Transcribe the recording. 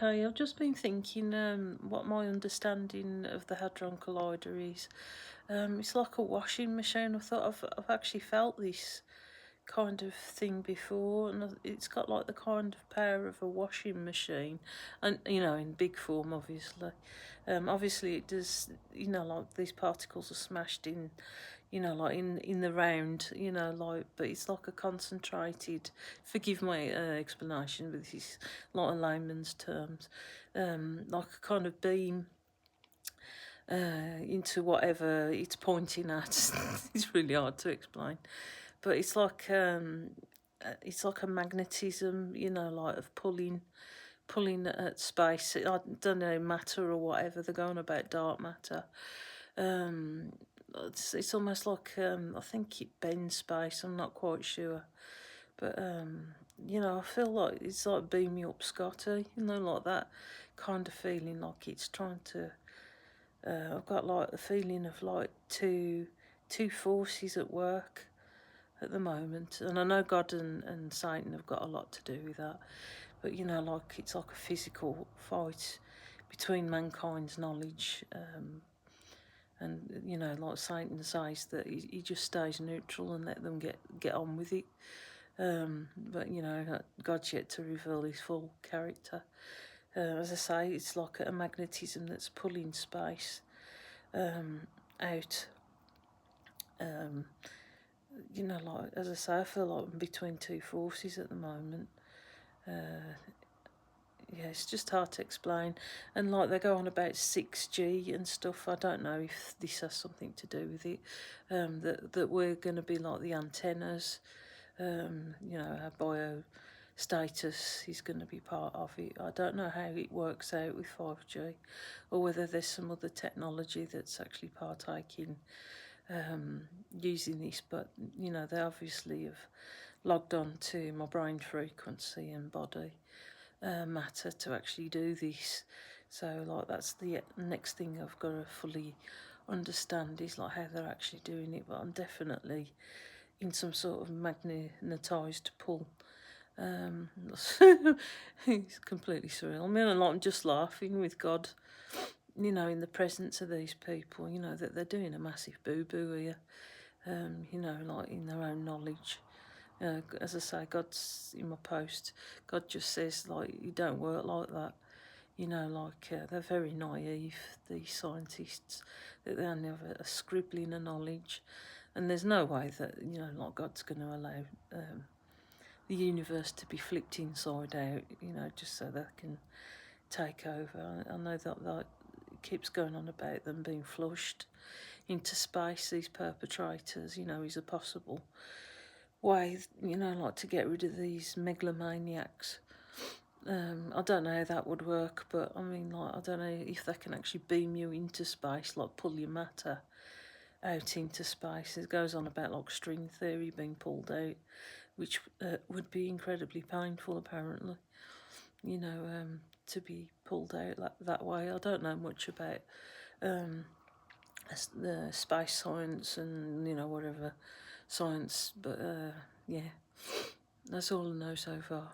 Okay, I've just been thinking what my understanding of the Hadron Collider is. It's like a washing machine. I thought I've actually felt this kind of thing before, and it's got like the kind of power of a washing machine, and in big form, obviously. Obviously, it does. Like these particles are smashed in, like in the round, like, but it's like a concentrated. Forgive my explanation, but this is like a layman's terms, like a kind of beam into whatever it's pointing at. It's really hard to explain, but it's like a magnetism, like of pulling at space. I don't know, matter or whatever. They're going about dark matter. Um, it's almost like I think it bends space. I'm not quite sure, but I feel like it's like beam me up, Scotty. Like that kind of feeling, like it's trying to. I've got like a feeling of like two forces at work at the moment, and I know God and Satan have got a lot to do with that. But like it's like a physical fight between mankind's knowledge, and like Satan says that he just stays neutral and let them get on with it. But God's yet to reveal his full character. As I say, it's like a magnetism that's pulling space out. Um, like as I say, I feel like I'm between two forces at the moment. Yeah, it's just hard to explain. And like they go on about 6G and stuff. I don't know if this has something to do with it. That we're going to be like the antennas. Our bio status is going to be part of it. I don't know how it works out with 5G, or whether there's some other technology that's actually partaking using this. But they obviously have logged on to my brain frequency and body matter to actually do this. So like that's the next thing I've got to fully understand is like how they're actually doing it. But I'm definitely in some sort of magnetised pull. It's completely surreal. I mean, I'm just laughing with God, in the presence of these people, that they're doing a massive boo-boo here, like in their own knowledge. As I say, God's in my post. God just says, like, you don't work like that. They're very naive, these scientists, that they only have a scribbling of knowledge. And there's no way that, like God's going to allow the universe to be flipped inside out, just so they can take over. I know that it keeps going on about them being flushed into space, these perpetrators, is a possible way, like to get rid of these megalomaniacs. I don't know how that would work, but I mean, like, I don't know if they can actually beam you into space, like pull your matter out into space. It goes on about like string theory being pulled out, which would be incredibly painful, apparently. To be pulled out that way. I don't know much about the space science and whatever science, but yeah, that's all I know so far.